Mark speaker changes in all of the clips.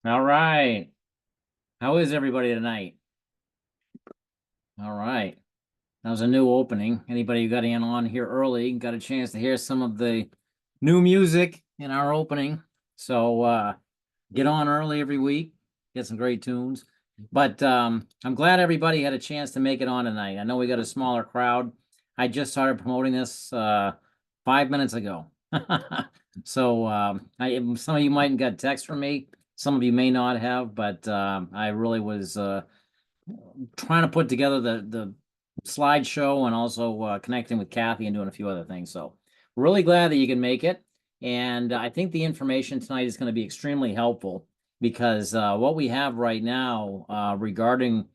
Speaker 1: All right. How is everybody tonight? All right. That was a new opening. Anybody who got in on here early got a chance to hear some of the new music in our opening. So get on early every week, get some great tunes. But I'm glad everybody had a chance to make it on tonight. I know we got a smaller crowd. I just started promoting this 5 minutes ago. So some of you might have got text from me. Some of you may not have, but I really was trying to put together the slideshow and also connecting with Kathy and doing a few other things. So really glad that you can make it. And I think the information tonight is going to be extremely helpful because what we have right now regarding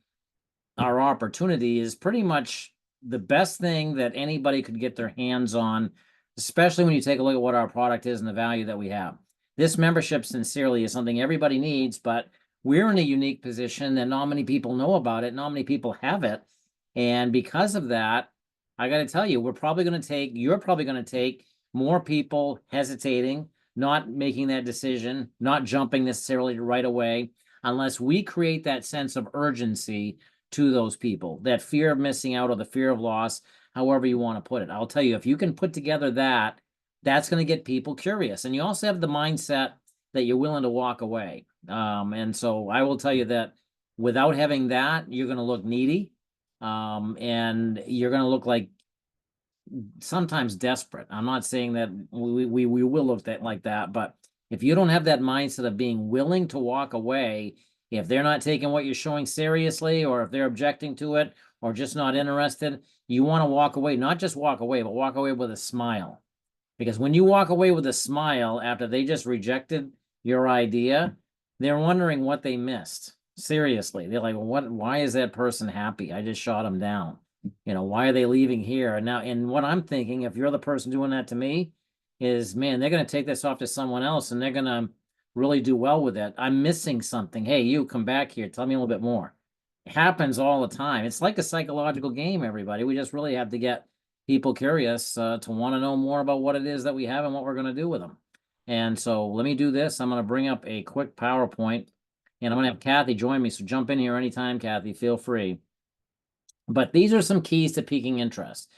Speaker 1: our opportunity is pretty much the best thing that anybody could get their hands on, especially when you take a look at what our product is and the value that we have. This membership, sincerely, is something everybody needs, but we're in a unique position that not many people know about it, not many people have it. And because of that, I got to tell you, you're probably going to take more people hesitating, not making that decision, not jumping necessarily right away, unless we create that sense of urgency to those people, that fear of missing out or the fear of loss, however you want to put it. I'll tell you, if you can put together that, that's going to get people curious. And you also have the mindset that you're willing to walk away. And so I will tell you that without having that, you're going to look needy. And you're going to look like sometimes desperate. I'm not saying that we will look like that, but if you don't have that mindset of being willing to walk away, if they're not taking what you're showing seriously, or if they're objecting to it, or just not interested, you want to walk away, not just walk away, but walk away with a smile. Because when you walk away with a smile after they just rejected your idea, they're wondering what they missed. Seriously. They're like, why is that person happy? I just shot them down. Why are they leaving here? And what I'm thinking, if you're the person doing that to me, is man, they're going to take this off to someone else and they're going to really do well with it. I'm missing something. Hey, you come back here. Tell me a little bit more. It happens all the time. It's like a psychological game, everybody. We just really have to get people curious to want to know more about what it is that we have and what we're going to do with them. And so let me do this. I'm going to bring up a quick PowerPoint and I'm going to have Kathy join me. So jump in here anytime, Kathy. Feel free. But these are some keys to piquing interest.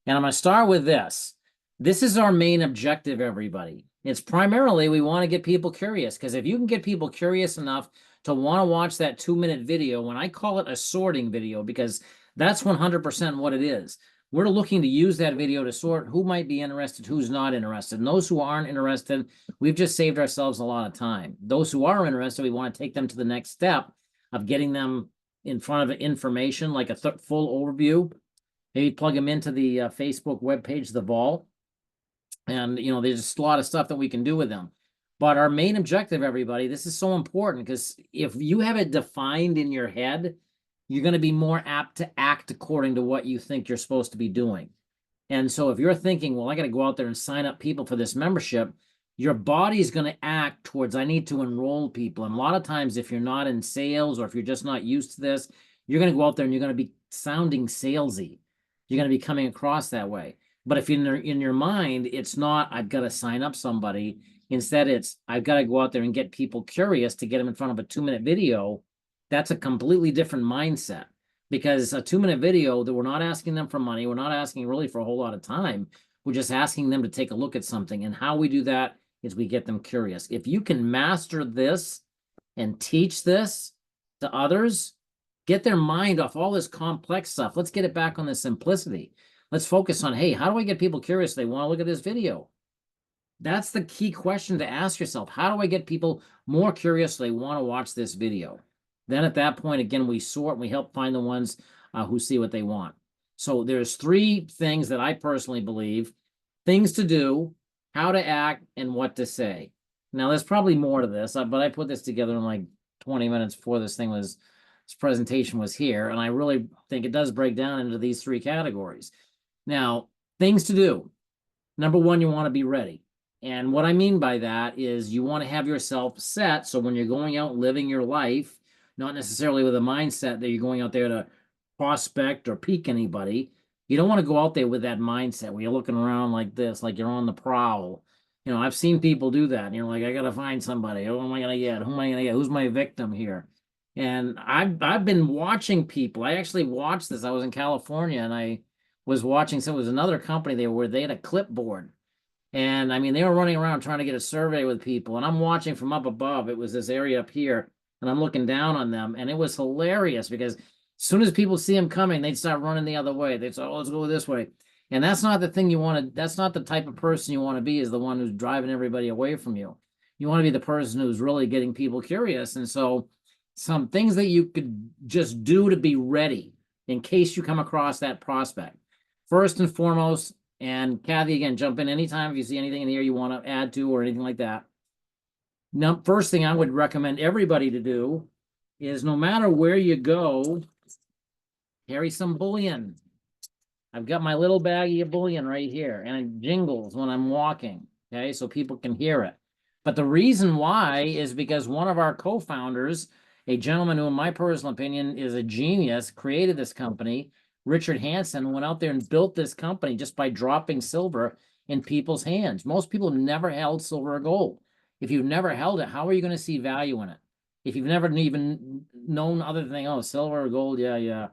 Speaker 1: And I'm going to start with this. This is our main objective, everybody. It's primarily we want to get people curious, because if you can get people curious enough to want to watch that 2-minute video, when I call it a sorting video, because that's 100% what it is. We're looking to use that video to sort who might be interested, who's not interested. And those who aren't interested, we've just saved ourselves a lot of time. Those who are interested, we want to take them to the next step of getting them in front of information, like a full overview. Maybe plug them into the Facebook webpage, The Vault. And, there's just a lot of stuff that we can do with them. But our main objective, everybody, this is so important, because if you have it defined in your head, you're going to be more apt to act according to what you think you're supposed to be doing. And so if you're thinking, well, I got to go out there and sign up people for this membership, your body's going to act towards, I need to enroll people. And a lot of times, if you're not in sales or if you're just not used to this, you're going to go out there and you're going to be sounding salesy. You're going to be coming across that way. But if in your mind, it's not, I've got to sign up somebody. Instead, it's, I've got to go out there and get people curious to get them in front of a 2-minute video. That's a completely different mindset, because a 2-minute video that we're not asking them for money, we're not asking really for a whole lot of time. We're just asking them to take a look at something. And how we do that is we get them curious. If you can master this and teach this to others, get their mind off all this complex stuff. Let's get it back on the simplicity. Let's focus on, hey, how do I get people curious? They want to look at this video. That's the key question to ask yourself. How do I get people more curious so they want to watch this video? Then at that point, again, we sort and we help find the ones who see what they want. So there's 3 things that I personally believe: things to do, how to act, and what to say. Now, there's probably more to this, but I put this together in like 20 minutes before this presentation was here. And I really think it does break down into these 3 categories. Now, things to do. Number 1, you want to be ready. And what I mean by that is you want to have yourself set. So when you're going out living your life, not necessarily with a mindset that you're going out there to prospect or pique anybody. You don't want to go out there with that mindset where you're looking around like this, like you're on the prowl. You know, I've seen people do that. And you're like, I gotta find somebody. Who am I gonna get? Who am I gonna get? Who's my victim here? And I've been watching people. I actually watched this. I was in California and I was watching some. It was another company there where they had a clipboard. And I mean, they were running around trying to get a survey with people. And I'm watching from up above. It was this area up here, and I'm looking down on them. And it was hilarious because as soon as people see them coming, they'd start running the other way. They'd say, oh, let's go this way. And that's not the thing you want to, that's not the type of person you want to be, is the one who's driving everybody away from you. You want to be the person who's really getting people curious. And so some things that you could just do to be ready in case you come across that prospect. First and foremost, and Kathy, again, jump in anytime if you see anything in here you want to add to or anything like that. Now, first thing I would recommend everybody to do is no matter where you go, carry some bullion. I've got my little baggie of bullion right here, and it jingles when I'm walking, okay, so people can hear it. But the reason why is because one of our co-founders, a gentleman who, in my personal opinion, is a genius, created this company. Richard Hansen went out there and built this company just by dropping silver in people's hands. Most people have never held silver or gold. If you've never held it, how are you going to see value in it? If you've never even known other than, oh, silver or gold, yeah.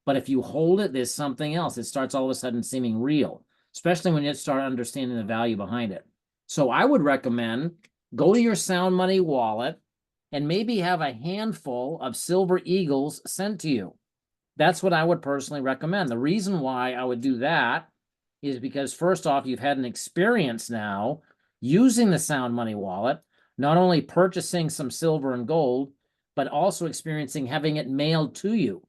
Speaker 1: But if you hold it, there's something else. It starts all of a sudden seeming real, especially when you start understanding the value behind it. So I would recommend go to your Sound Money wallet and maybe have a handful of silver eagles sent to you. That's what I would personally recommend. The reason why I would do that is because, first off, you've had an experience now using the Sound Money wallet, not only purchasing some silver and gold, but also experiencing having it mailed to you.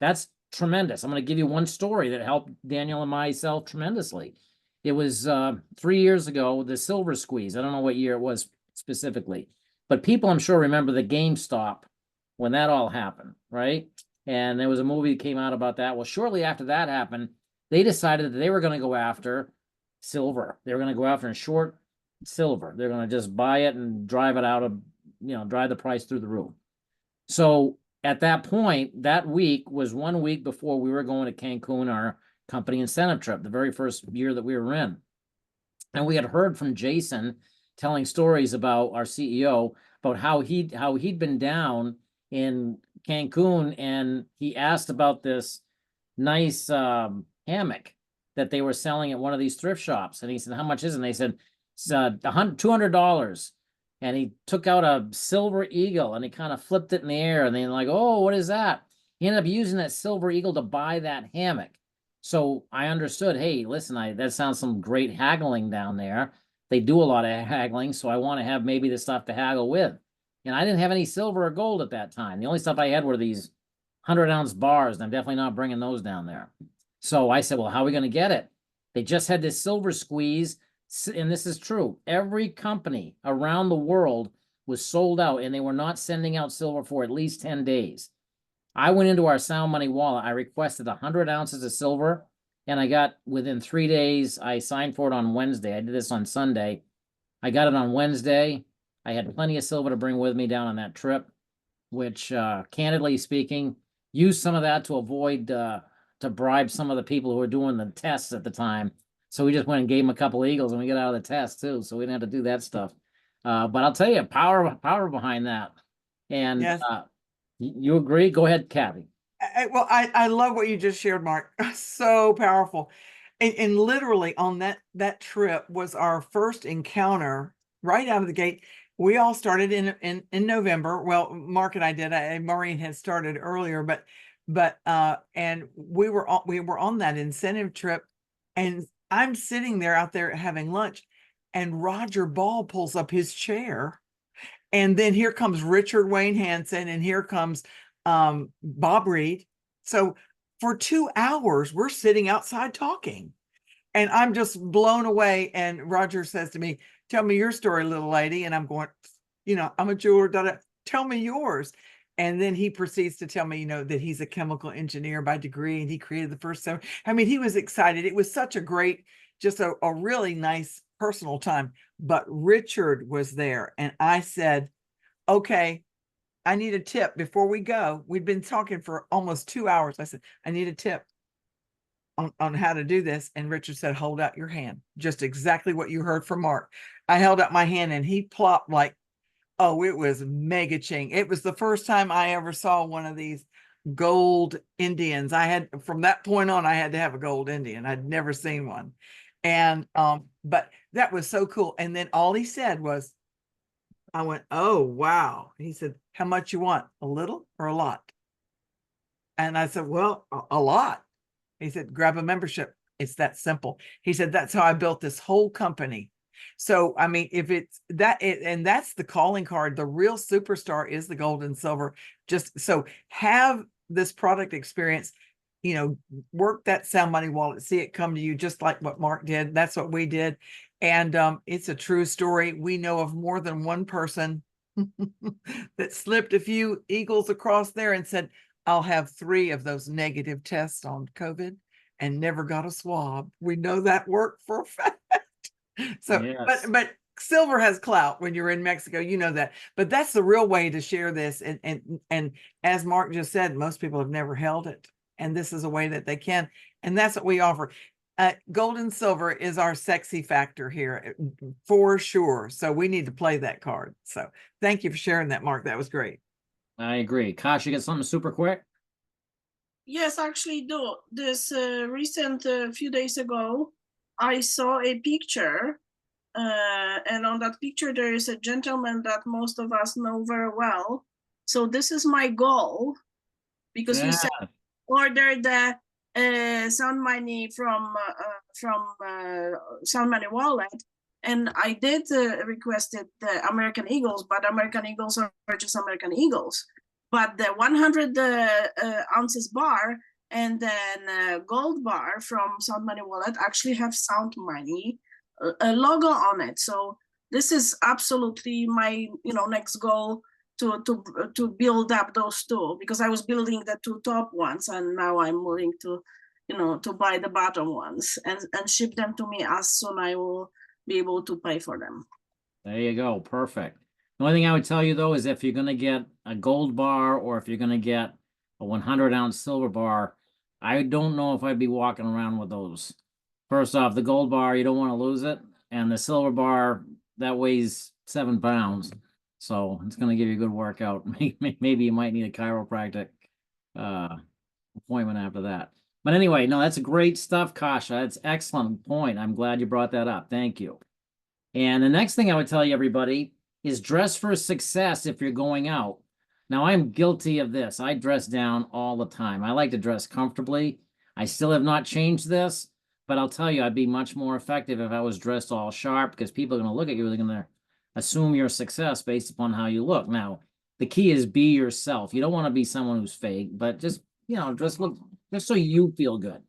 Speaker 1: That's tremendous. I'm going to give you one story that helped Daniel and myself tremendously. It was 3 years ago, the Silver Squeeze. I don't know what year it was specifically, but people, I'm sure, remember the GameStop when that all happened, right? And there was a movie that came out about that. Well, shortly after that happened, they decided that they were going to go after silver. They were going to go after and short silver. They're going to just buy it and drive it out of, drive the price through the roof. So at that point, that week was 1 week before we were going to Cancun, our company incentive trip, the very first year that we were in. And we had heard from Jason telling stories about our CEO, about how he'd been down in Cancun, and he asked about this nice hammock that they were selling at one of these thrift shops. And he said, how much is it? And they said, it's $200. And he took out a silver eagle and he kind of flipped it in the air. And they're like, oh, what is that? He ended up using that silver eagle to buy that hammock. So I understood, hey, listen, that sounds some great haggling down there. They do a lot of haggling, so I want to have maybe the stuff to haggle with. And I didn't have any silver or gold at that time. The only stuff I had were these 100-ounce bars, and I'm definitely not bringing those down there. So I said, well, how are we going to get it? They just had this Silver Squeeze, and this is true. Every company around the world was sold out, and they were not sending out silver for at least 10 days. I went into our Sound Money wallet. I requested 100 ounces of silver, and I got, within 3 days, I signed for it on Wednesday. I did this on Sunday. I got it on Wednesday. I had plenty of silver to bring with me down on that trip, which, candidly speaking, used some of that to avoid, to bribe some of the people who were doing the tests at the time. So we just went and gave them a couple eagles and we got out of the test too. So we didn't have to do that stuff. But I'll tell you, power behind that. And
Speaker 2: Yes.
Speaker 1: you agree? Go ahead, Kathy.
Speaker 2: Well, I love what you just shared, Mark. So powerful. And literally on that trip was our first encounter right out of the gate. We all started in November. Well, Mark and I did. Maureen had started earlier, but and we were on that incentive trip, and I'm sitting there out there having lunch, and Roger Ball pulls up his chair, and then here comes Richard Wayne Hansen, and here comes Bob Reed. So for 2 hours, we're sitting outside talking, and I'm just blown away. And Roger says to me, "Tell me your story, little lady." And I'm going, I'm a jeweler. Tell me yours. And then he proceeds to tell me, that he's a chemical engineer by degree, and he created the first seven. I mean, he was excited. It was such a great, just a really nice personal time. But Richard was there, and I said, okay, I need a tip before we go. We'd been talking for almost 2 hours. I said, I need a tip. on how to do this. And Richard said, hold out your hand. Just exactly what you heard from Mark. I held out my hand and he plopped like, oh, it was mega ching. It was the first time I ever saw one of these gold Indians. I had, from that point on, I had to have a gold Indian. I'd never seen one. And but that was so cool. And then all he said was, I went, oh wow. He said, how much you want? A little or a lot? And I said, well, a lot. He said, grab a membership. It's that simple. He said, that's how I built this whole company. So, I mean, if it's that, and that's the calling card, the real superstar is the gold and silver. Just so have this product experience, you know, work that sound money wallet, see it come to you, just like what Mark did. That's what we did. And it's a true story. We know of more than one person that slipped a few eagles across there and said, I'll have 3 of those negative tests on COVID and never got a swab. We know that worked for a fact. So,
Speaker 1: Yes.
Speaker 2: but silver has clout when you're in Mexico, you know that. But that's the real way to share this. And as Mark just said, most people have never held it, and this is a way that they can. And that's what we offer. Gold and silver is our sexy factor here for sure. So we need to play that card. So thank you for sharing that, Mark. That was great.
Speaker 1: I agree. Kosh, you get something super quick?
Speaker 3: Yes, actually, do. This recent few days ago, I saw a picture, and on that picture there is a gentleman that most of us know very well. So this is my goal, because you said order the sound money from sound money wallet, and I did requested the American Eagles, but American Eagles are just American Eagles. But the 100 ounces bar and then gold bar from Sound Money Wallet actually have Sound Money a logo on it. So this is absolutely my next goal, to build up those 2, because I was building the 2 top ones, and now I'm willing to to buy the bottom ones and ship them to me as soon I will be able to pay for them.
Speaker 1: There you go. Perfect. The only thing I would tell you though is if you're going to get a gold bar or if you're going to get a 100-ounce silver bar, I don't know if I'd be walking around with those. First off, the gold bar, you don't want to lose it. And the silver bar, that weighs 7 pounds. So it's going to give you a good workout. Maybe you might need a chiropractic appointment after that. But anyway, no, that's great stuff, Kasha. That's an excellent point. I'm glad you brought that up. Thank you. And the next thing I would tell you, everybody, is dress for success if you're going out. Now, I'm guilty of this. I dress down all the time. I like to dress comfortably. I still have not changed this, but I'll tell you, I'd be much more effective if I was dressed all sharp, because people are going to look at you, they're going to assume your success based upon how you look. Now, the key is be yourself. You don't want to be someone who's fake, but just, just look, just so you feel good.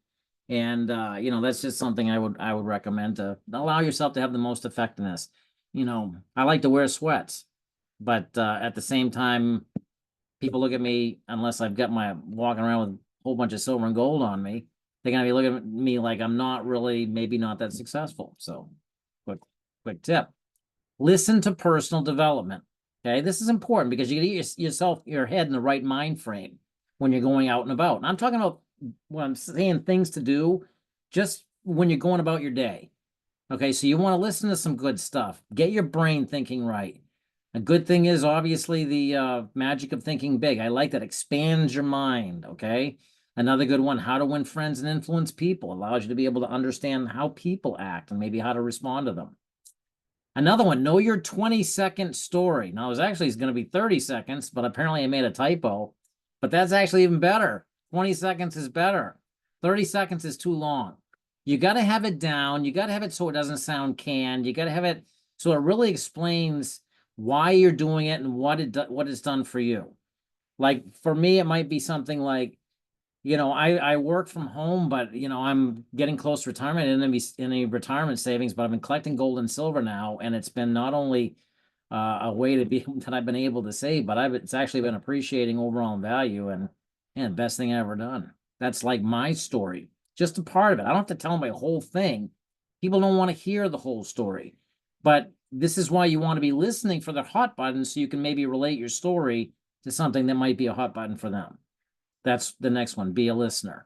Speaker 1: And that's just something I would recommend, to allow yourself to have the most effectiveness. I like to wear sweats, but at the same time, people look at me, unless I've got my walking around with a whole bunch of silver and gold on me, they're gonna be looking at me like I'm not really, maybe not that successful. So quick tip. Listen to personal development. Okay, this is important because you get your head in the right mind frame when you're going out and about. And I'm talking about when I'm saying things to do just when you're going about your day. Okay, so you want to listen to some good stuff. Get your brain thinking right. A good thing is obviously the magic of thinking big. I like that. Expands your mind, okay? Another good one, how to win friends and influence people. Allows you to be able to understand how people act and maybe how to respond to them. Another one, know your 20-second story. Now, it's going to be 30 seconds, but apparently I made a typo. But that's actually even better. 20 seconds is better. 30 seconds is too long. You got to have it down. You got to have it so it doesn't sound canned. You got to have it so it really explains why you're doing it and what it's done for you. Like for me, it might be something like, I work from home, but I'm getting close to retirement. I didn't have any retirement savings, but I've been collecting gold and silver now, and it's been not only a way to be that I've been able to save, but it's actually been appreciating overall in value, and best thing I've ever done. That's like my story, just a part of it. I don't have to tell them my whole thing. People don't want to hear the whole story, but this is why you want to be listening for the hot button, so you can maybe relate your story to something that might be a hot button for them. That's the next one. Be a listener.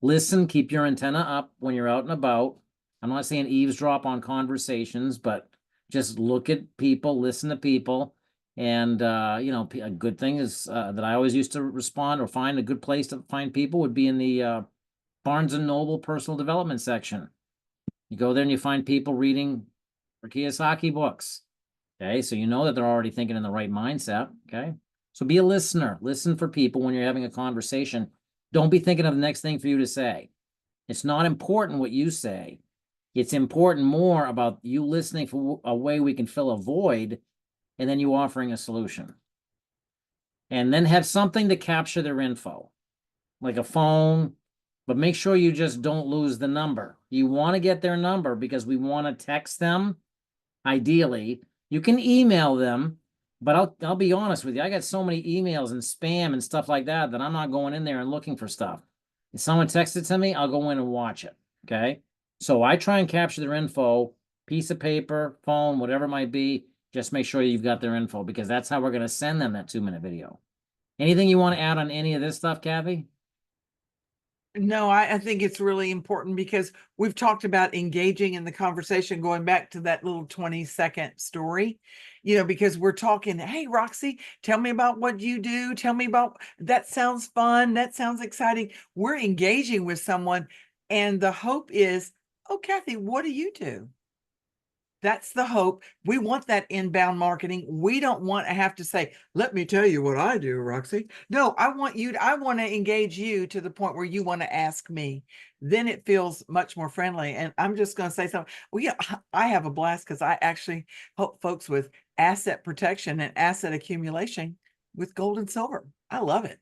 Speaker 1: Listen, keep your antenna up when you're out and about. I'm not saying eavesdrop on conversations, but just look at people, listen to people. And, you know, a good thing is that I always used to respond or find a good place to find people would be in the Barnes & Noble personal development section. You go there and you find people reading Kiyosaki books. Okay, so you know that they're already thinking in the right mindset. Okay, so be a listener. Listen for people when you're having a conversation. Don't be thinking of the next thing for you to say. It's not important what you say. It's important more about you listening for a way we can fill a void and then you offering a solution. And then have something to capture their info, like a phone, but make sure you just don't lose the number. You want to get their number because we want to text them. Ideally, you can email them, but I'll be honest with you. I got so many emails and spam and stuff like that I'm not going in there and looking for stuff. If someone texts it to me, I'll go in and watch it. Okay. So I try and capture their info, piece of paper, phone, whatever it might be. Just make sure you've got their info because that's how we're going to send them that 2-minute video. Anything you want to add on any of this stuff, Kathy?
Speaker 2: No, I think it's really important because we've talked about engaging in the conversation, going back to that little 20-second story, you know, because we're talking, hey, Roxy, tell me about what you do. Tell me about that. Sounds fun. That sounds exciting. We're engaging with someone. And the hope is, oh, Kathy, what do you do? That's the hope. We want that inbound marketing. We don't want to have to say, let me tell you what I do, Roxy. No, I want to engage you to the point where you want to ask me. Then it feels much more friendly. And I'm just going to say something. Well, yeah, I have a blast because I actually help folks with asset protection and asset accumulation with gold and silver. I love it.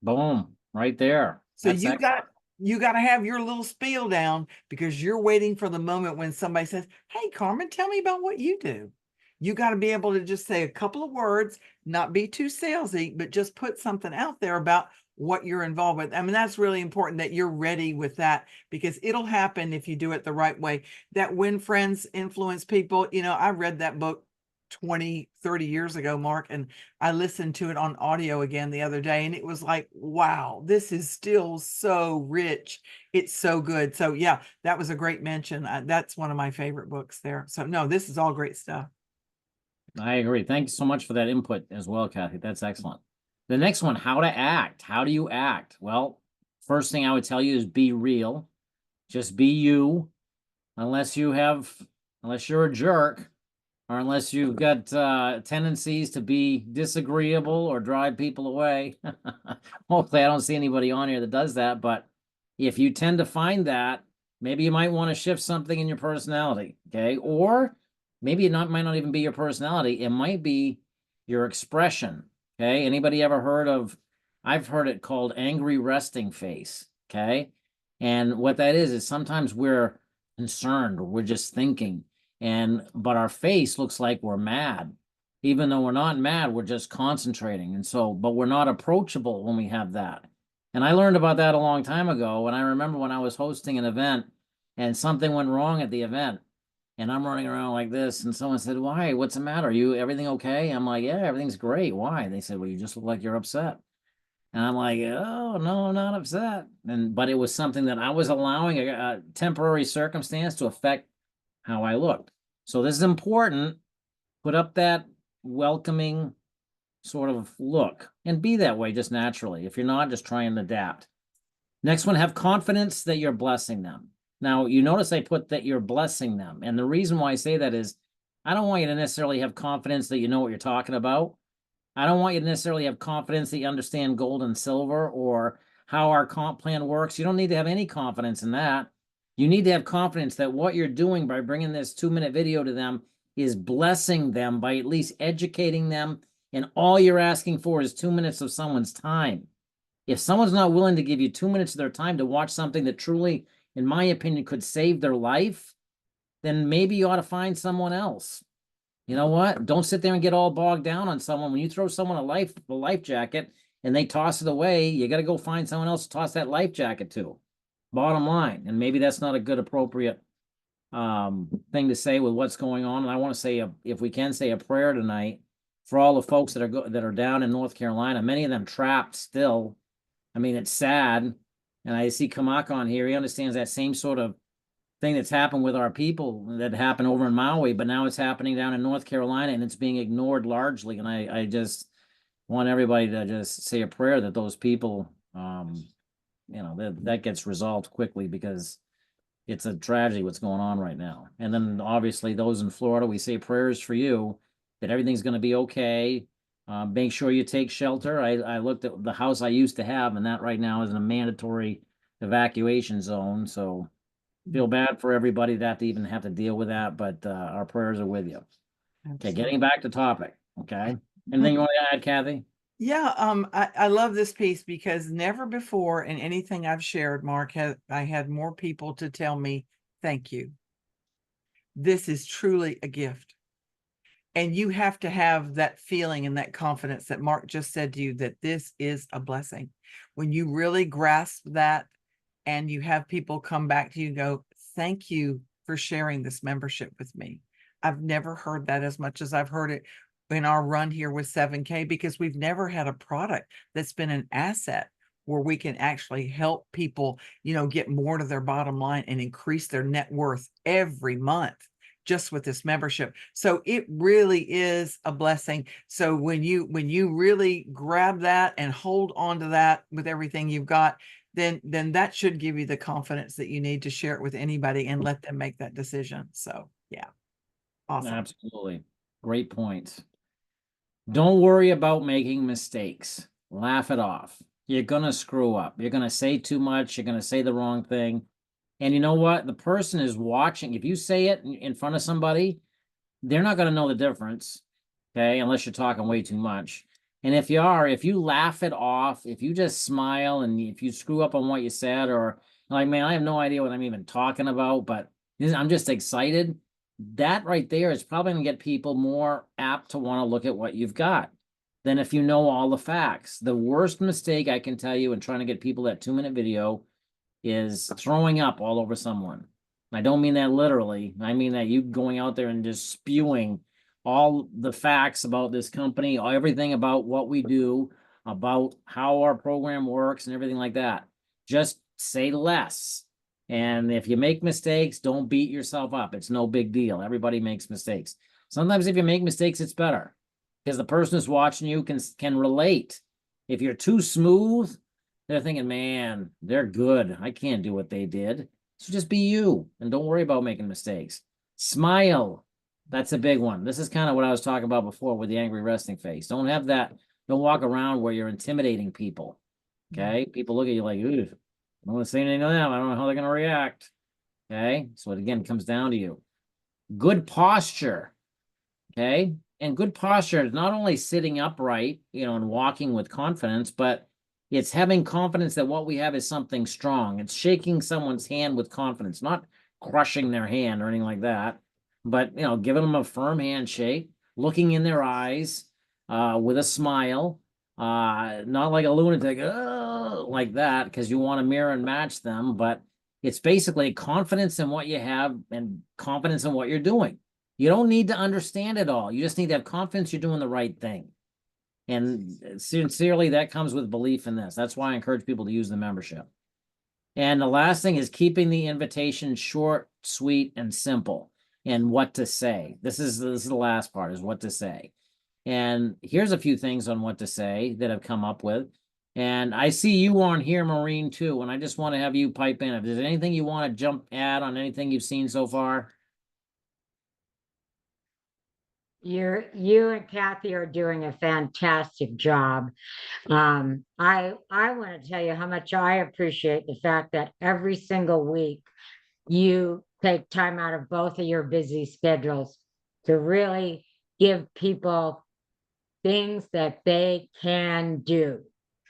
Speaker 1: Boom, right there.
Speaker 2: So
Speaker 1: That's excellent.
Speaker 2: you got to have your little spiel down because you're waiting for the moment when somebody says, hey, Carmen, tell me about what you do. You got to be able to just say a couple of words, not be too salesy, but just put something out there about what you're involved with. I mean, that's really important that you're ready with that because it'll happen if you do it the right way. That When Friends Influence People, you know, I read that book 20, 30 years ago, Mark, and I listened to it on audio again the other day, and it was like, wow, this is still so rich. It's so good. So yeah, that was a great mention. That's one of my favorite books there. So no, this is all great stuff.
Speaker 1: I agree. Thank you so much for that input as well, Kathy. That's excellent. The next one, how to act. How do you act? Well, first thing I would tell you is be real. Just be you. Unless you're a jerk, or unless you've got tendencies to be disagreeable or drive people away. Hopefully I don't see anybody on here that does that, but if you tend to find that, maybe you might want to shift something in your personality, okay? Or maybe might not even be your personality. It might be your expression, okay? Anybody ever heard of, I've heard it called angry resting face, okay? And what that is sometimes we're concerned or we're just thinking, but our face looks like we're mad. Even though we're not mad, we're just concentrating. And so, but we're not approachable when we have that. And I learned about that a long time ago. And I remember when I was hosting an event and something went wrong at the event. And I'm running around like this. And someone said, why? What's the matter? Everything okay? I'm like, yeah, everything's great. Why? They said, well, you just look like you're upset. And I'm like, oh, no, I'm not upset. But it was something that I was allowing a temporary circumstance to affect how I looked. So this is important. Put up that welcoming sort of look and be that way just naturally. If you're not, just try and adapt. Next one, have confidence that you're blessing them. Now, you notice I put that you're blessing them. And the reason why I say that is I don't want you to necessarily have confidence that you know what you're talking about. I don't want you to necessarily have confidence that you understand gold and silver or how our comp plan works. You don't need to have any confidence in that. You need to have confidence that what you're doing by bringing this 2-minute video to them is blessing them by at least educating them. And all you're asking for is 2 minutes of someone's time. If someone's not willing to give you 2 minutes of their time to watch something that truly, in my opinion, could save their life, then maybe you ought to find someone else. You know what? Don't sit there and get all bogged down on someone. When you throw someone a life jacket and they toss it away, you got to go find someone else to toss that life jacket to. Bottom line. And maybe that's not a good appropriate thing to say with what's going on. And I want to say, if we can say a prayer tonight for all the folks that are down in North Carolina, many of them trapped still. I mean, it's sad. And I see Kamak on here. He understands that same sort of thing that's happened with our people that happened over in Maui, but now it's happening down in North Carolina and it's being ignored largely. And I just want everybody to just say a prayer that those people, that gets resolved quickly, because it's a tragedy what's going on right now. And then obviously those in Florida, we say prayers for you that everything's going to be okay. Make sure you take shelter. I looked at the house I used to have, and that right now is in a mandatory evacuation zone. So feel bad for everybody that to even have to deal with that, but our prayers are with you. Okay, getting back to topic. Okay. Anything you want to add, Kathy?
Speaker 2: Yeah, I love this piece because never before in anything I've shared, Mark, I had more people to tell me thank you. This is truly a gift. And you have to have that feeling and that confidence that Mark just said to you, that this is a blessing. When you really grasp that and you have people come back to you and go, thank you for sharing this membership with me. I've never heard that as much as I've heard it in our run here with 7K, because we've never had a product that's been an asset where we can actually help people, get more to their bottom line and increase their net worth every month just with this membership. So it really is a blessing. So when you really grab that and hold on to that with everything you've got, then that should give you the confidence that you need to share it with anybody and let them make that decision. So yeah. Awesome.
Speaker 1: Absolutely. Great points. Don't worry about making mistakes. Laugh it off. You're going to screw up. You're going to say too much. You're going to say the wrong thing. And you know what? The person is watching. If you say it in front of somebody, they're not going to know the difference. Okay. Unless you're talking way too much. And if you laugh it off, if you just smile, and if you screw up on what you said, or like, man, I have no idea what I'm even talking about, but I'm just excited. That right there is probably going to get people more apt to want to look at what you've got than if you know all the facts. The worst mistake I can tell you in trying to get people that 2-minute video is throwing up all over someone. I don't mean that literally. I mean that you going out there and just spewing all the facts about this company, everything about what we do, about how our program works and everything like that. Just say less. And if you make mistakes, don't beat yourself up. It's no big deal. Everybody makes mistakes. Sometimes if you make mistakes, it's better because the person who's watching you can relate. If you're too smooth, they're thinking, man, they're good. I can't do what they did. So just be you and don't worry about making mistakes. Smile. That's a big one. This is kind of what I was talking about before with the angry resting face. Don't have that. Don't walk around where you're intimidating people. Okay. People look at you like, ooh, I don't want to say anything to them. I don't know how they're going to react. Okay. So it again comes down to you. Good posture. Okay. And good posture is not only sitting upright, and walking with confidence, but it's having confidence that what we have is something strong. It's shaking someone's hand with confidence, not crushing their hand or anything like that, but, giving them a firm handshake, looking in their eyes, with a smile, not like a lunatic, like that, because you want to mirror and match them, but it's basically confidence in what you have and confidence in what you're doing. You don't need to understand it all. You just need to have confidence you're doing the right thing. And sincerely, that comes with belief in this. That's why I encourage people to use the membership. And the last thing is keeping the invitation short, sweet, and simple. And what to say. This is the last part, is what to say. And here's a few things on what to say that I've come up with. And I see you on here, Maureen, too. And I just want to have you pipe in. If there's anything you want to add on anything you've seen so far.
Speaker 4: You and Kathy are doing a fantastic job. I want to tell you how much I appreciate the fact that every single week you take time out of both of your busy schedules to really give people things that they can do.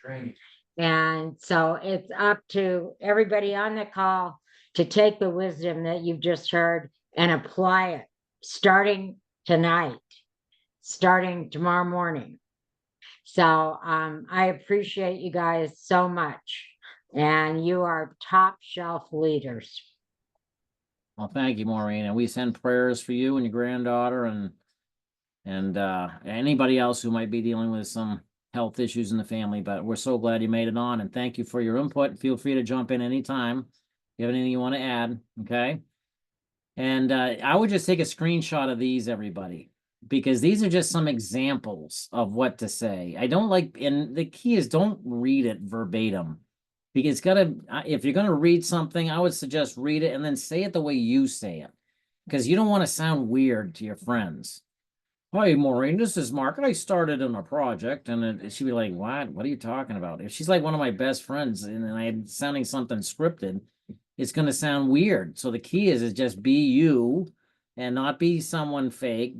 Speaker 1: Great.
Speaker 4: And so it's up to everybody on the call to take the wisdom that you've just heard and apply it starting tonight, starting tomorrow morning. So I appreciate you guys so much. And you are top shelf leaders.
Speaker 1: Well, thank you, Maureen. And we send prayers for you and your granddaughter and anybody else who might be dealing with some health issues in the family, but we're so glad you made it on, and thank you for your input. Feel free to jump in anytime. If you have anything you want to add, okay? And I would just take a screenshot of these, everybody, because these are just some examples of what to say. I don't like, and the key is don't read it verbatim, because it's gotta, if you're gonna read something, I would suggest read it and then say it the way you say it, because you don't want to sound weird to your friends. Hi, Maureen, this is Mark. I started in a project, and she'd be like, what are you talking about? If she's like one of my best friends and I'm sounding something scripted, it's going to sound weird. So the key is just be you and not be someone fake.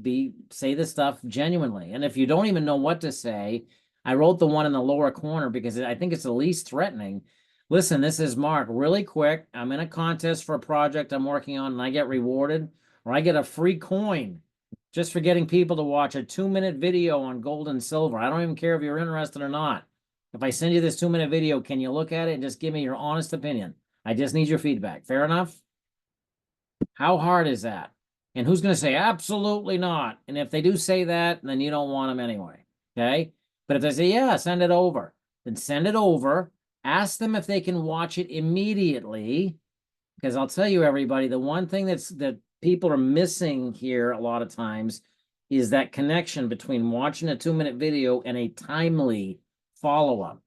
Speaker 1: Say the stuff genuinely. And if you don't even know what to say, I wrote the one in the lower corner because I think it's the least threatening. Listen, this is Mark. Really quick, I'm in a contest for a project I'm working on, and I get rewarded, or I get a free coin just for getting people to watch a 2-minute video on gold and silver. I don't even care if you're interested or not. If I send you this 2-minute video, can you look at it and just give me your honest opinion? I just need your feedback. Fair enough? How hard is that? And who's going to say, absolutely not? And if they do say that, then you don't want them anyway. Okay? But if they say, yeah, send it over, then send it over. Ask them if they can watch it immediately. Because I'll tell you, everybody, the one thing that people are missing here a lot of times is that connection between watching a 2-minute video and a timely follow-up.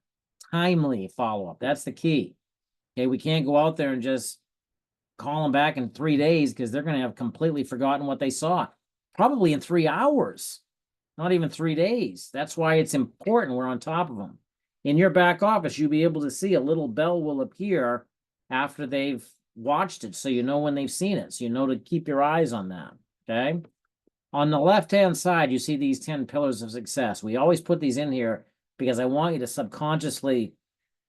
Speaker 1: Timely follow-up. That's the key. Okay, we can't go out there and just call them back in 3 days because they're going to have completely forgotten what they saw. Probably in 3 hours, not even 3 days. That's why it's important we're on top of them. In your back office, you'll be able to see a little bell will appear after they've watched it, so you know when they've seen it, so you know to keep your eyes on that. Okay, on the left-hand side, you see these 10 pillars of success. We always put these in here because I want you to subconsciously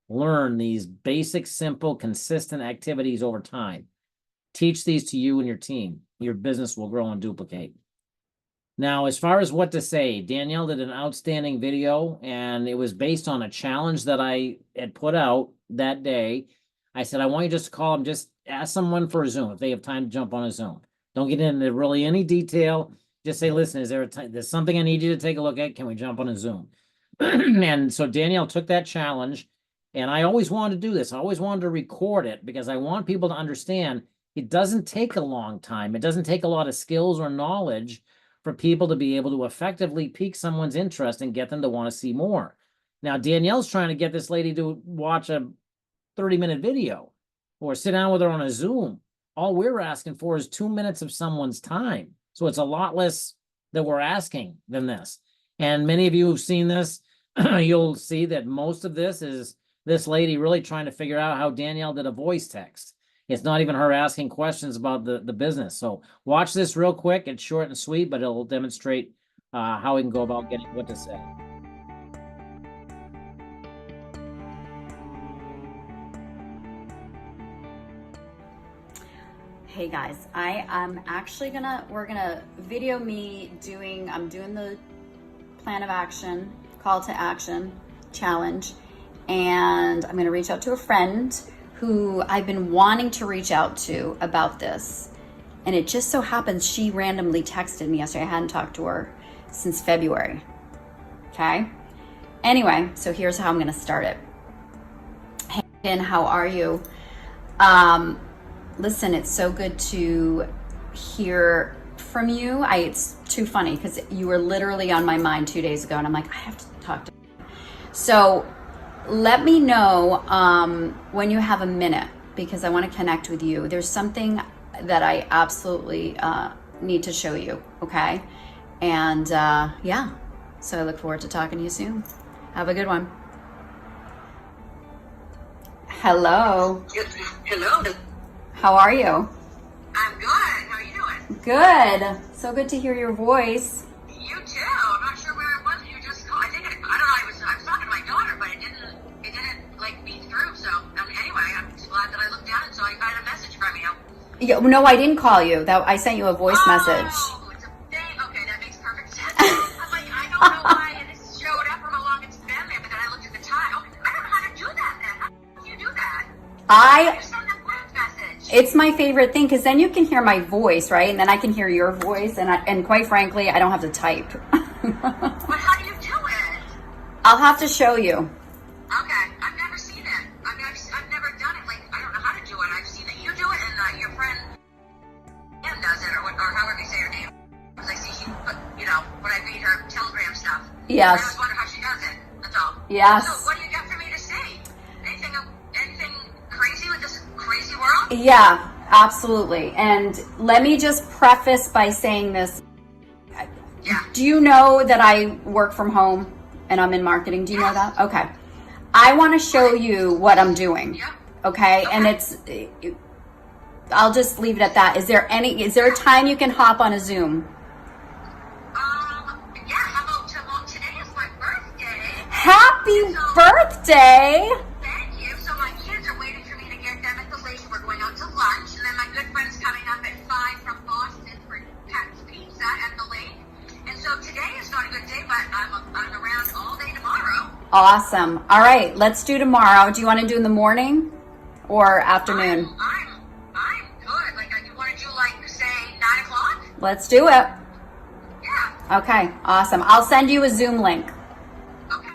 Speaker 1: learn these basic, simple, consistent activities over time. Teach these to you and your team. Your business will grow and duplicate. Now, as far as what to say, Danielle did an outstanding video, and it was based on a challenge that I had put out that day. I said, I want you just to call them, just ask someone for a Zoom if they have time to jump on a Zoom. Don't get into really any detail. Just say, listen, is there there's something I need you to take a look at? Can we jump on a Zoom? And so Danielle took that challenge, and I always wanted to do this. I always wanted to record it because I want people to understand it doesn't take a long time. It doesn't take a lot of skills or knowledge for people to be able to effectively pique someone's interest and get them to want to see more. Now, Danielle's trying to get this lady to watch a 30-minute video or sit down with her on a Zoom. All we're asking for is 2 minutes of someone's time. So it's a lot less that we're asking than this. And many of you who've seen this, you'll see that most of this is this lady really trying to figure out how Danielle did a voice text. It's not even her asking questions about the business. So watch this real quick. It's short and sweet, but it'll demonstrate how we can go about getting what to say.
Speaker 5: Hey guys, I am actually we're gonna video me I'm doing the plan of action, call to action challenge, and I'm gonna reach out to a friend who I've been wanting to reach out to about this. And it just so happens she randomly texted me yesterday. I hadn't talked to her since February. Okay. Anyway, so here's how I'm gonna start it. Hey, Ken, how are you? Listen, it's so good to hear from you. It's too funny because you were literally on my mind 2 days ago, and I'm like, I have to talk to you. So let me know when you have a minute, because I want to connect with you. There's something that I absolutely need to show you, okay? And yeah, so I look forward to talking to you soon. Have a good one. Hello.
Speaker 6: Hello.
Speaker 5: How are you?
Speaker 6: I'm good. How are you doing?
Speaker 5: Good. So good to hear your voice.
Speaker 6: You too. I'm not sure where it was. You just called. I think I don't know. I was talking to my daughter, but it didn't like beat through. So anyway, I'm just glad that I looked down and so I got a message from you.
Speaker 5: Yeah, no, I didn't call you. That I sent you a voice message.
Speaker 6: Oh, it's a thing. Okay, that makes perfect sense. I'm like, I don't know why this showed up from a long it's been there, but then I looked at the time. Oh, I don't know how to do that. Then how do you do that? You send a voice message.
Speaker 5: It's my favorite thing because then you can hear my voice, right? And then I can hear your voice, and quite frankly, I don't have to type.
Speaker 6: But how do you do it?
Speaker 5: I'll have to show you.
Speaker 6: Okay, I've never seen it. I've never done it. Like, I don't know how to do it. I've seen that you do it, and your friend Kim does it, or however you say her name. Because I see she put, when I read her Telegram stuff.
Speaker 5: Yes.
Speaker 6: I always wonder how she does it. That's all.
Speaker 5: Yes.
Speaker 6: So, what do you got for me to say? Anything crazy with this crazy world?
Speaker 5: Yeah, absolutely. And let me just preface by saying this.
Speaker 6: Yeah.
Speaker 5: Do you know that I work from home and I'm in marketing? Do you know that? Okay. I want to show you what I'm doing.
Speaker 6: Yeah.
Speaker 5: Okay. And I'll just leave it at that. Is there a time you can hop on a Zoom?
Speaker 6: Yeah, how about today is my birthday.
Speaker 5: Happy birthday.
Speaker 6: Thank you. So my kids are waiting for me to get them at the lake. We're going out to lunch, and then my good friend's coming up at 5 from Boston for Pat's Pizza at the lake. And so today is not a good day, but I'm around all day tomorrow.
Speaker 5: Awesome. All right, let's do tomorrow. Do you want to do in the morning or afternoon?
Speaker 6: I'm good. Like, you want to do say 9 o'clock?
Speaker 5: Let's do it.
Speaker 6: Yeah.
Speaker 5: Okay, awesome. I'll send you a Zoom link.
Speaker 6: Okay.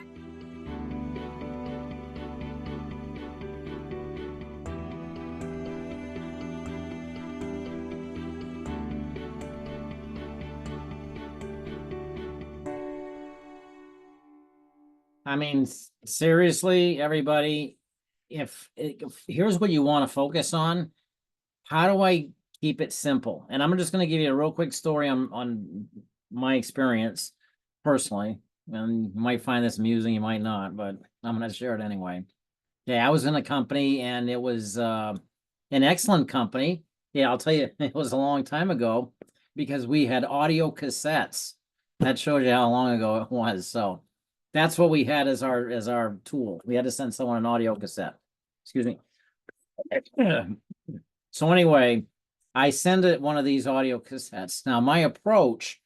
Speaker 1: I mean, seriously, everybody, if here's what you want to focus on, how do I keep it simple? And I'm just going to give you a real quick story on my experience personally. And you might find this amusing, you might not, but I'm going to share it anyway. Yeah, I was in a company, and it was an excellent company. Yeah, I'll tell you, it was a long time ago because we had audio cassettes. That shows you how long ago it was. So that's what we had as our tool. We had to send someone an audio cassette. Excuse me. So anyway, I send it one of these audio cassettes. Now my approach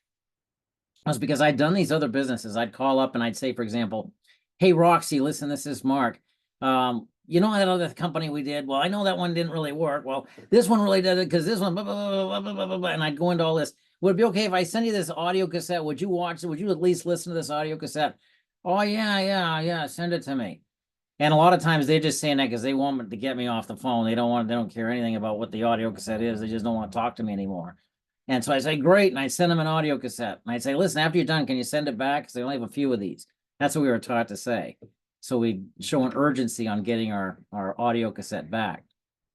Speaker 1: was, because I'd done these other businesses. I'd call up and I'd say, for example, "Hey Roxy, listen, this is Mark. You know that other company we did? Well, I know that one didn't really work. Well, this one really did it because this one, blah, blah, blah, blah, blah, blah, blah," and I'd go into all this. "Would it be okay if I send you this audio cassette? Would you watch it? Would you at least listen to this audio cassette?" "Oh, yeah, send it to me." And a lot of times they're just saying that because they want to get me off the phone. They don't care anything about what the audio cassette is. They just don't want to talk to me anymore. And so I say, "Great." And I send them an audio cassette. And I'd say, "Listen, after you're done, can you send it back? Because they only have a few of these." That's what we were taught to say. So we show an urgency on getting our audio cassette back.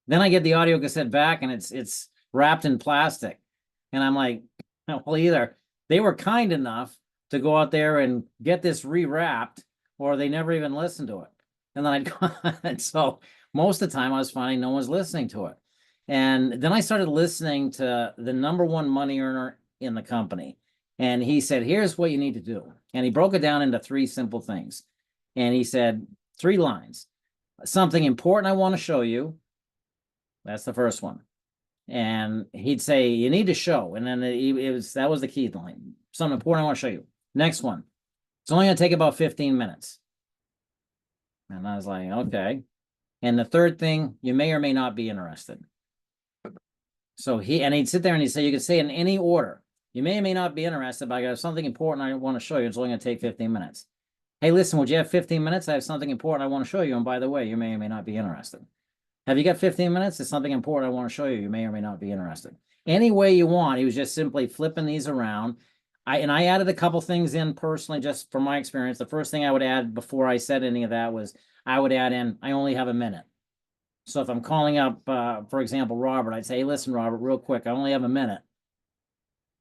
Speaker 1: Then I get the audio cassette back, and it's wrapped in plastic. And I'm like, well, either they were kind enough to go out there and get this rewrapped, or they never even listened to it. And then I'd go, and so most of the time I was finding no one's listening to it. And then I started listening to the #1 money earner in the company. And he said, "Here's what you need to do." And he broke it down into 3 simple things. And he said 3 lines. "Something important I want to show you." That's the first one. And he'd say, "You need to show." And then that was the key line. "Something important I want to show you." Next one. "It's only going to take about 15 minutes. And I was like, okay. And the third thing, "You may or may not be interested." So he'd sit there and he'd say, "You can say in any order. You may or may not be interested, but I got something important I want to show you. It's only going to take 15 minutes. Hey, listen, would you have 15 minutes? I have something important I want to show you. And by the way, you may or may not be interested. Have you got 15 minutes? It's something important I want to show you. You may or may not be interested." Any way you want. He was just simply flipping these around. I added a couple things in personally, just from my experience. The first thing I would add before I said any of that was I would add in, "I only have a minute." So if I'm calling up, for example, Robert, I'd say, "Hey, listen, Robert, real quick, I only have a minute.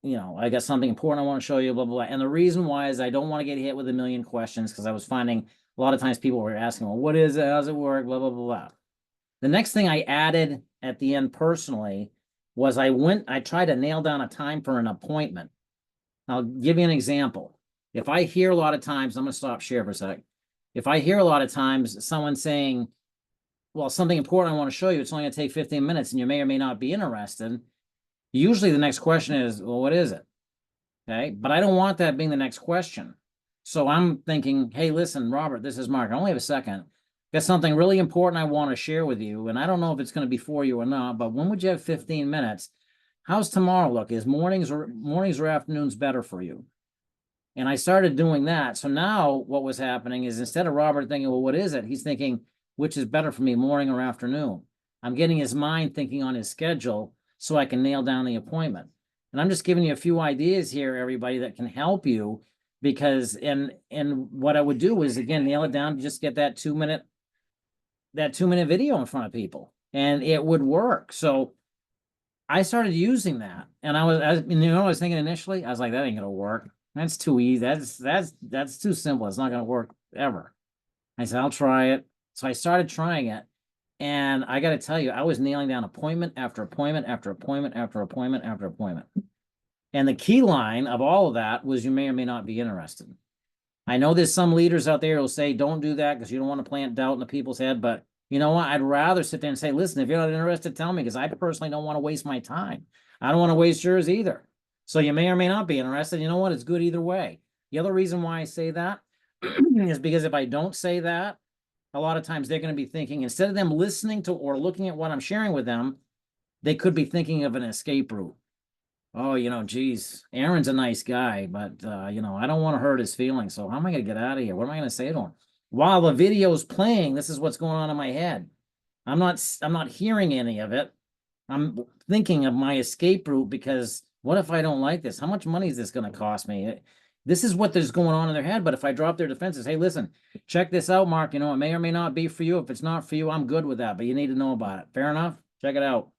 Speaker 1: I got something important I want to show you, blah, blah, blah." And the reason why is I don't want to get hit with a million questions, because I was finding a lot of times people were asking, "Well, what is it? How's it work? Blah, blah, blah, blah." The next thing I added at the end personally was I tried to nail down a time for an appointment. I'll give you an example. If I hear a lot of times, I'm going to stop share for a sec. If I hear a lot of times someone saying, "Well, something important I want to show you, it's only going to take 15 minutes and you may or may not be interested," usually the next question is, "Well, what is it?" Okay. But I don't want that being the next question. So I'm thinking, "Hey, listen, Robert, this is Mark. I only have a second. Got something really important I want to share with you. And I don't know if it's going to be for you or not, but when would you have 15 minutes? How's tomorrow look? Is mornings or afternoons better for you?" And I started doing that. So now what was happening is instead of Robert thinking, well, what is it? He's thinking, which is better for me, morning or afternoon? I'm getting his mind thinking on his schedule so I can nail down the appointment. And I'm just giving you a few ideas here, everybody, that can help you because, and what I would do is again, nail it down, just get that 2-minute video in front of people and it would work. So I started using that and I was thinking initially, I was like, that ain't gonna work. That's too easy. That's too simple. It's not gonna work ever. I said, I'll try it. So I started trying it. And I got to tell you, I was nailing down appointment after appointment after appointment after appointment after appointment. And the key line of all of that was you may or may not be interested. I know there's some leaders out there who'll say, don't do that because you don't want to plant doubt in the people's head. But you know what? I'd rather sit there and say, listen, if you're not interested, tell me because I personally don't want to waste my time. I don't want to waste yours either. So you may or may not be interested. You know what? It's good either way. The other reason why I say that is because if I don't say that, a lot of times they're going to be thinking, instead of them listening to or looking at what I'm sharing with them, they could be thinking of an escape route. Oh, geez, Aaron's a nice guy, but, I don't want to hurt his feelings. So how am I going to get out of here? What am I going to say to him? While the video's playing, this is what's going on in my head. I'm not hearing any of it. I'm thinking of my escape route because what if I don't like this? How much money is this going to cost me? This is what there's going on in their head. But if I drop their defenses, hey, listen, check this out, Mark. It may or may not be for you. If it's not for you, I'm good with that. But you need to know about it. Fair enough? Check it out.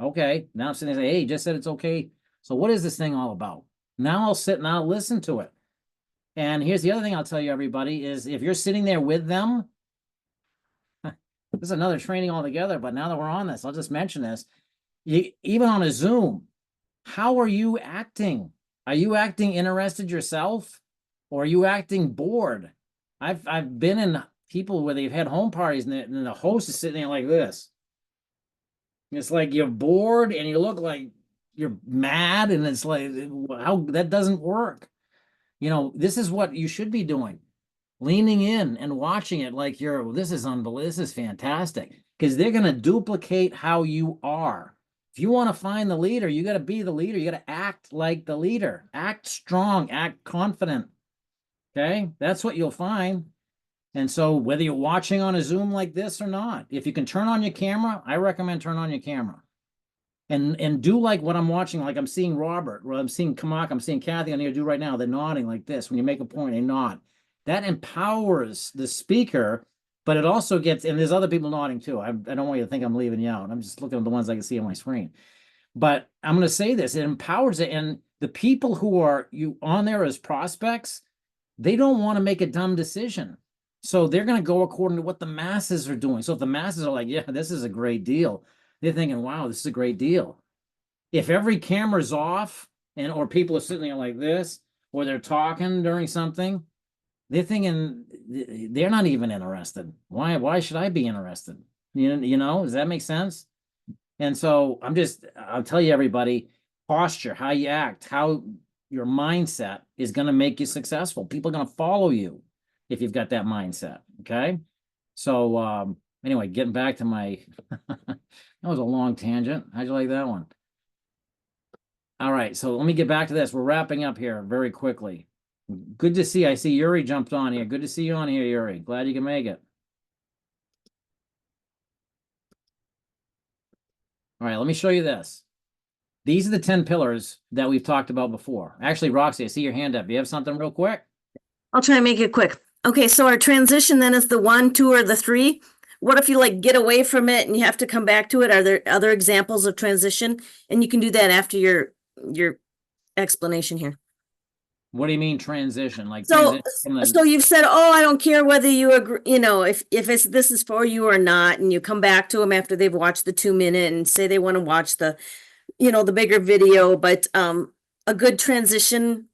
Speaker 1: Okay. Now I'm sitting there saying, hey, just said it's okay. So what is this thing all about? Now I'll sit and I'll listen to it. And here's the other thing I'll tell you, everybody, is if you're sitting there with them, this is another training altogether. But now that we're on this, I'll just mention this. Even on a Zoom, how are you acting? Are you acting interested yourself or are you acting bored? I've been in people where they've had home parties and the host is sitting there like this. It's like you're bored and you look like you're mad and it's like, how that doesn't work. This is what you should be doing. Leaning in and watching it like this is unbelievable. This is fantastic because they're going to duplicate how you are. If you want to find the leader, you got to be the leader. You got to act like the leader. Act strong, act confident. Okay? That's what you'll find. And so whether you're watching on a Zoom like this or not, if you can turn on your camera, I recommend turn on your camera. And do like what I'm watching, like I'm seeing Robert, or I'm seeing Kamak, I'm seeing Kathy on here do right now. They're nodding like this. When you make a point, they nod. That empowers the speaker, but it also gets, and there's other people nodding too. I don't want you to think I'm leaving you out. I'm just looking at the ones I can see on my screen. But I'm going to say this, it empowers it. And the people who are on there as prospects, they don't want to make a dumb decision. So they're going to go according to what the masses are doing. So if the masses are like, yeah, this is a great deal, they're thinking, wow, this is a great deal. If every camera's off or people are sitting there like this, or they're talking during something, they're thinking they're not even interested. Why should I be interested? Does that make sense? And so I'll tell you, everybody, posture, how you act, how your mindset is going to make you successful. People are going to follow you if you've got that mindset. Okay. So, anyway, getting back to my, that was a long tangent. How'd you like that one? All right. So let me get back to this. We're wrapping up here very quickly. Good to see. I see Yuri jumped on here. Good to see you on here, Yuri. Glad you can make it. All right. Let me show you this. These are the 10 pillars that we've talked about before. Actually, Roxy, I see your hand up. You have something real quick?
Speaker 3: I'll try and make it quick. Okay, so our transition then is the 1, 2, or the 3. What if you get away from it and you have to come back to it? Are there other examples of transition? And you can do that after your explanation here.
Speaker 1: What do you mean transition?
Speaker 3: So you've said, oh, I don't care whether you agree, if this is for you or not, and you come back to them after they've watched the 2-minute and say they want to watch the, the bigger video, but a good transition,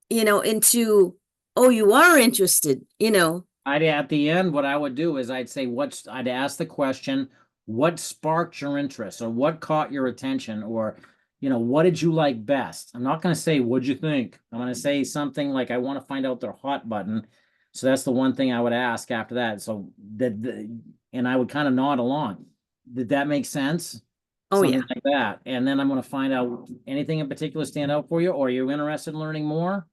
Speaker 3: into, oh, you are interested,
Speaker 1: at the end, what I would do is I'd say, I'd ask the question, what sparked your interest or what caught your attention or, what did you like best? I'm not going to say, what'd you think? I'm going to say something like, I want to find out their hot button. So that's the one thing I would ask after that. So and I would kind of nod along. Did that make sense?
Speaker 3: Oh,
Speaker 1: Something
Speaker 3: yeah.
Speaker 1: like that. And then I'm going to find out anything in particular stand out for you, or are you interested in learning more?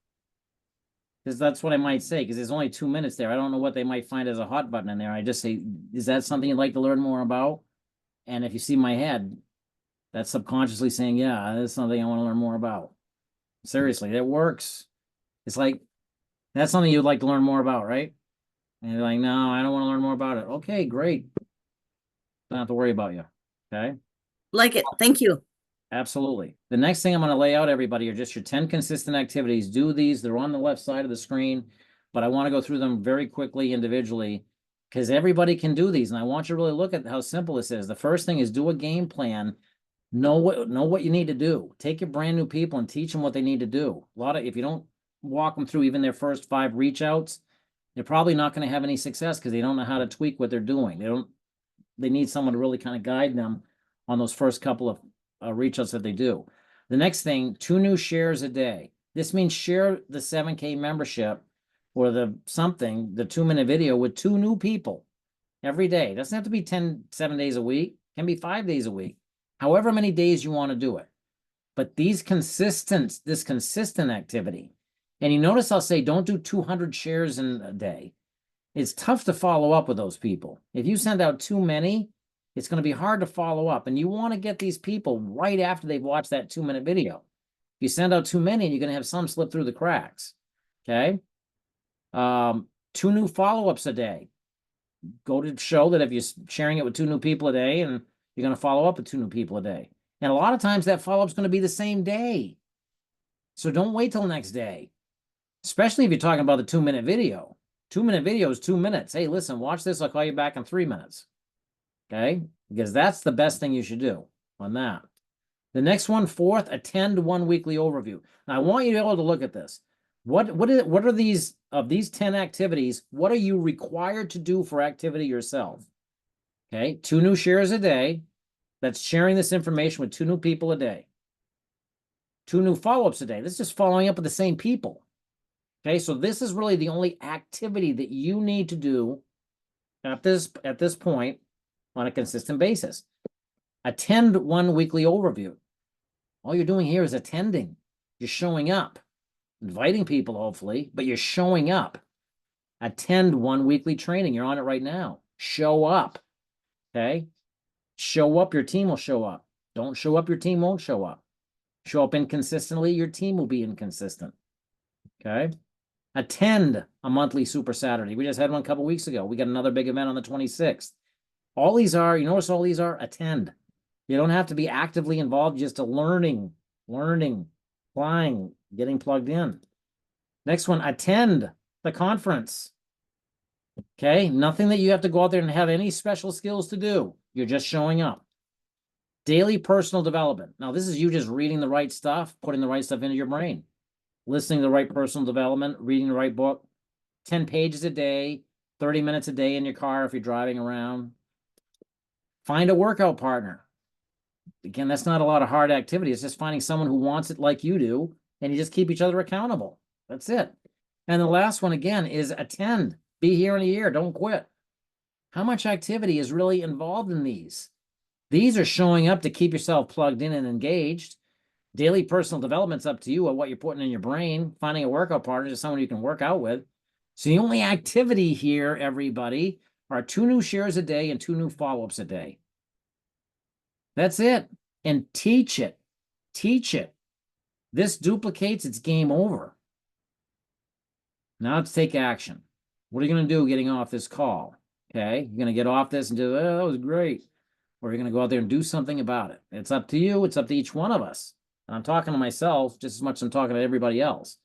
Speaker 1: Because that's what I might say, because there's only 2 minutes there. I don't know what they might find as a hot button in there. I just say, is that something you'd like to learn more about? And if you see my head, that's subconsciously saying, yeah, that's something I want to learn more about. Seriously, that works. It's like, that's something you'd like to learn more about, right? And you're like, no, I don't want to learn more about it. Okay, great. Don't have to worry about you. Okay.
Speaker 7: Like it. Thank you.
Speaker 1: Absolutely. The next thing I'm going to lay out, everybody, are just your 10 consistent activities. Do these. They're on the left side of the screen, but I want to go through them very quickly individually because everybody can do these. And I want you to really look at how simple this is. The first thing is do a game plan. Know what you need to do. Take your brand new people and teach them what they need to do. If you don't walk them through even their first 5 reach outs, they're probably not going to have any success because they don't know how to tweak what they're doing. They need someone to really kind of guide them on those first couple of reach outs that they do. The next thing, 2 new shares a day. This means share the 7K membership or the 2-minute video with 2 new people every day. It doesn't have to be 7 days a week. It can be 5 days a week. However many days you want to do it. But this consistent activity. And you notice I'll say don't do 200 shares in a day. It's tough to follow up with those people. If you send out too many, it's going to be hard to follow up. And you want to get these people right after they've watched that 2-minute video. If you send out too many, you're going to have some slip through the cracks. Okay. 2 new follow-ups a day. Go to show that if you're sharing it with 2 new people a day and you're going to follow up with 2 new people a day. And a lot of times that follow-up is going to be the same day. So don't wait till the next day, especially if you're talking about the 2-minute video. 2-minute video is 2 minutes. Hey, listen, watch this. I'll call you back in 3 minutes. Okay, because that's the best thing you should do on that. The next one, 4th, attend 1 weekly overview. Now, I want you to be able to look at this. What are these 10 activities? What are you required to do for activity yourself? Okay, 2 new shares a day. That's sharing this information with 2 new people a day. 2 new follow-ups a day. This is just following up with the same people. Okay, so this is really the only activity that you need to do at this point on a consistent basis. Attend 1 weekly overview. All you're doing here is attending. You're showing up, inviting people, hopefully, but you're showing up. Attend 1 weekly training. You're on it right now. Show up. Okay? Show up, your team will show up. Don't show up, your team won't show up. Show up inconsistently, your team will be inconsistent. Okay? Attend a monthly Super Saturday. We just had one a couple weeks ago. We got another big event on the 26th. All these are, you notice all these are attend. You don't have to be actively involved, just a learning, applying, getting plugged in. Next one, attend the conference. Okay, nothing that you have to go out there and have any special skills to do. You're just showing up. Daily personal development. Now, this is you just reading the right stuff, putting the right stuff into your brain, listening to the right personal development, reading the right book, 10 pages a day, 30 minutes a day in your car if you're driving around. Find a workout partner. Again, that's not a lot of hard activity. It's just finding someone who wants it like you do, and you just keep each other accountable. That's it. And the last one, again, is attend. Be here in a year. Don't quit. How much activity is really involved in these? These are showing up to keep yourself plugged in and engaged. Daily personal development's up to you on what you're putting in your brain. Finding a workout partner is someone you can work out with. So the only activity here, everybody, are 2 new shares a day and 2 new follow-ups a day. That's it. And teach it. Teach it. This duplicates, it's game over. Now let's take action. What are you going to do getting off this call? Okay, you're going to get off this and do, oh, that was great. Or you're going to go out there and do something about it. It's up to you. It's up to each one of us. And I'm talking to myself just as much as I'm talking to everybody else.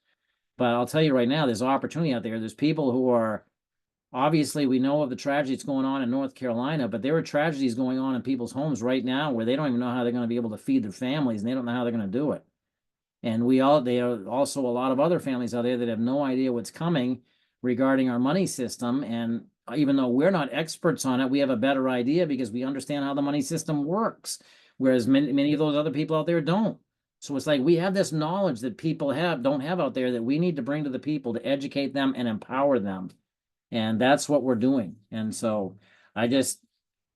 Speaker 1: But I'll tell you right now, there's opportunity out there. There's people who are, obviously, we know of the tragedy that's going on in North Carolina, but there are tragedies going on in people's homes right now where they don't even know how they're going to be able to feed their families, and they don't know how they're going to do it. And there are also a lot of other families out there that have no idea what's coming regarding our money system. And even though we're not experts on it, we have a better idea because we understand how the money system works, whereas many of those other people out there don't. So it's like we have this knowledge that people don't have out there that we need to bring to the people to educate them and empower them. And that's what we're doing. And so I just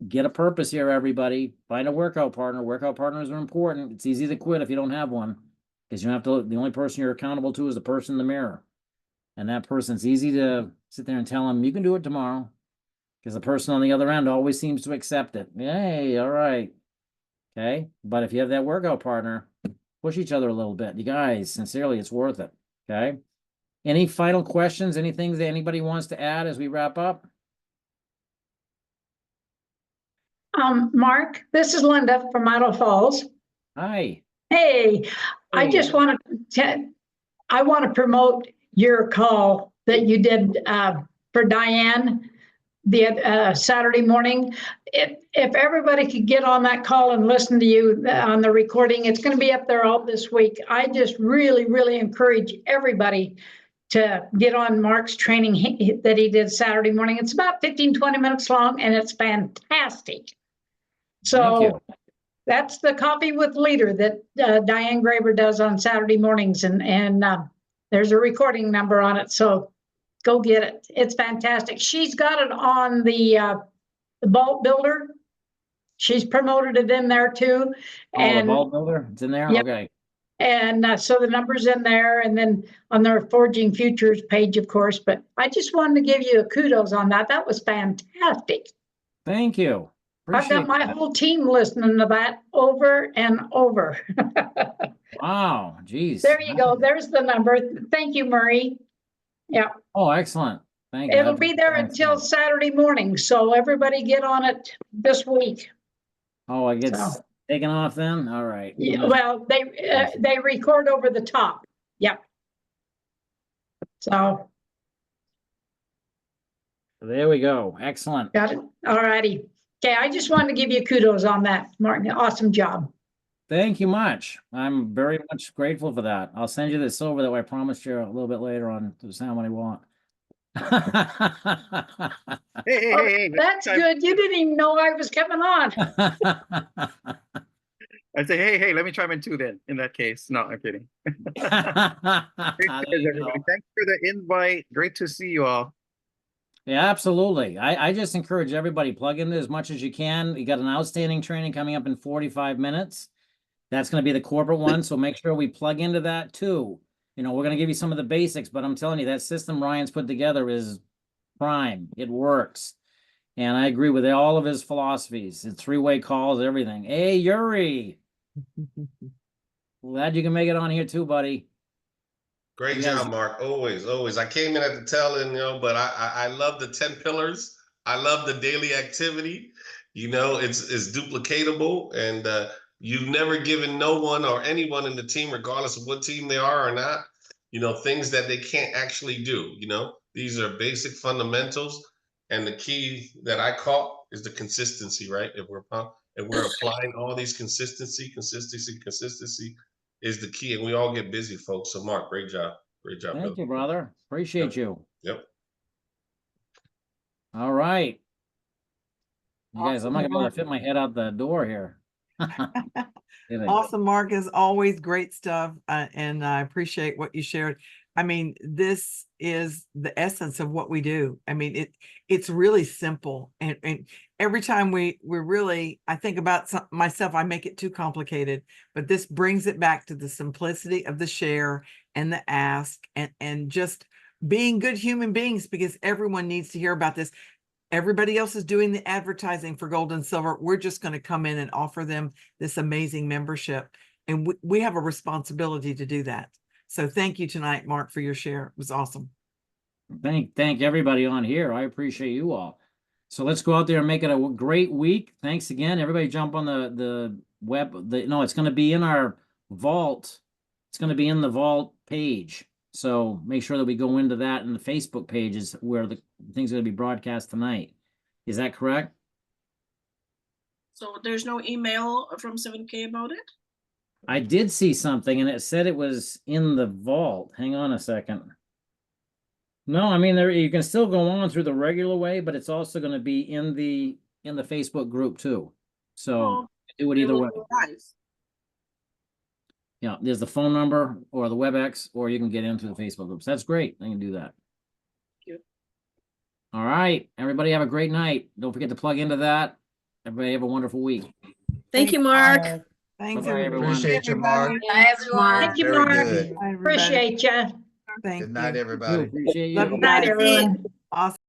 Speaker 1: get a purpose here, everybody. Find a workout partner. Workout partners are important. It's easy to quit if you don't have one, because you have to, the only person you're accountable to is the person in the mirror. And that person's easy to sit there and tell them, you can do it tomorrow. Because the person on the other end always seems to accept it. Yay, all right. Okay. But if you have that workout partner, push each other a little bit. You guys, sincerely, it's worth it. Okay. Any final questions? Anything that anybody wants to add as we wrap up?
Speaker 8: Mark, this is Linda from Idle Falls.
Speaker 1: Hi.
Speaker 8: Hey, I
Speaker 1: Hey.
Speaker 8: just want I want to promote your call that you did for Diane the Saturday morning. If everybody could get on that call and listen to you on the recording, it's going to be up there all this week. I just really, really encourage everybody to get on Mark's training that he did Saturday morning. It's about 15, 20 minutes long, and it's fantastic.
Speaker 1: Thank you.
Speaker 8: So that's the Coffee with Leader that Diane Graber does on Saturday mornings, and there's a recording number on it. So go get it. It's fantastic. She's got it on the Vault Builder. She's promoted it in there too.
Speaker 1: Oh, the Vault Builder, it's in there?
Speaker 8: Yep.
Speaker 1: Okay.
Speaker 8: And so the number's in there, and then on their Forging Futures page, of course. But I just wanted to give you a kudos on that. That was fantastic.
Speaker 1: Thank you.
Speaker 8: I've got my whole team listening to that over and over.
Speaker 1: Wow, geez.
Speaker 8: There you go. There's the number. Thank you, Marie. Yeah,
Speaker 1: Oh, excellent. Thank you.
Speaker 8: it'll be there until Saturday morning. So everybody get on it this week.
Speaker 1: Oh, it gets
Speaker 8: So.
Speaker 1: taken off then? All right.
Speaker 8: Yeah, well, they record over the top. Yep. So
Speaker 1: There we go. Excellent.
Speaker 8: got it. All righty. Okay, I just wanted to give you kudos on that, Martin. Awesome job.
Speaker 1: Thank you much. I'm very much grateful for that. I'll send you this over that way I promised you a little bit later on to sound what I want.
Speaker 9: Hey,
Speaker 8: That's good. You didn't even know I was coming on.
Speaker 9: I say, hey, let me chime in too then, in that case. No, I'm kidding. Great
Speaker 1: There
Speaker 9: cheers,
Speaker 1: you
Speaker 9: everybody.
Speaker 1: go.
Speaker 9: Thanks for the invite. Great to see you all.
Speaker 1: Yeah, absolutely. I just encourage everybody, plug in as much as you can. You got an outstanding training coming up in 45 minutes. That's going to be the corporate one. So make sure we plug into that too. You know, we're going to give you some of the basics, but I'm telling you, that system Ryan's put together is prime. It works. And I agree with all of his philosophies. It's three-way calls, everything. Hey, Yuri. Glad you can make it on here too, buddy.
Speaker 10: Great
Speaker 1: You guys-
Speaker 10: job, Mark. Always, always. I came in at the tail end, but I love the 10 pillars. I love the daily activity. It's duplicatable, and you've never given no one or anyone in the team, regardless of what team they are or not, things that they can't actually do. These are basic fundamentals, and the key that I caught is the consistency, right? If we're applying all these consistency is the key, and we all get busy, folks. So Mark, great job.
Speaker 1: Thank you, brother. Appreciate you.
Speaker 10: Yep.
Speaker 1: All right. You guys, I'm not
Speaker 2: Awesome,
Speaker 1: gonna be able
Speaker 2: Mark.
Speaker 1: to fit my head out the door here. Kidding.
Speaker 2: Awesome, Mark, as always, great stuff. And I appreciate what you shared. I mean, this is the essence of what we do. I mean, it's really simple. And every time we're really, I think about myself, I make it too complicated, but this brings it back to the simplicity of the share and the ask and just being good human beings, because everyone needs to hear about this. Everybody else is doing the advertising for gold and silver. We're just going to come in and offer them this amazing membership. And we have a responsibility to do that. So thank you tonight, Mark, for your share. It was awesome.
Speaker 1: Thank everybody on here. I appreciate you all. So let's go out there and make it a great week. Thanks again. Everybody jump on the web. No, it's going to be in our vault. It's going to be in the vault page. So make sure that we go into that, and the Facebook page is where the things are going to be broadcast tonight. Is that correct?
Speaker 3: So there's no email from 7K about it?
Speaker 1: I did see something, and it said it was in the vault. Hang on a second. No, I mean, you can still go on through the regular way, but it's also going to be in the Facebook group too. So
Speaker 3: Oh,
Speaker 1: do it
Speaker 3: we
Speaker 1: either
Speaker 3: will
Speaker 1: way.
Speaker 3: go live.
Speaker 1: Yeah, there's the phone number or the WebEx, or you can get into the Facebook groups. That's great. I can do that.
Speaker 3: you.
Speaker 1: All right. Everybody have a great night. Don't forget to plug into that. Everybody have a wonderful week.
Speaker 7: Thank you, Mark.
Speaker 2: Thanks,
Speaker 1: Bye-bye,
Speaker 2: everyone.
Speaker 1: everyone.
Speaker 11: Appreciate you, Mark.
Speaker 5: Bye, everyone.
Speaker 8: Thank you,
Speaker 11: Very
Speaker 8: Mark.
Speaker 11: good.
Speaker 2: Bye, everybody.
Speaker 8: Appreciate you.
Speaker 2: Thank
Speaker 11: Good night,
Speaker 2: you.
Speaker 11: everybody.
Speaker 1: Appreciate
Speaker 2: Love
Speaker 1: you.
Speaker 2: you
Speaker 8: Night,
Speaker 2: guys.
Speaker 8: everyone.
Speaker 2: Awesome.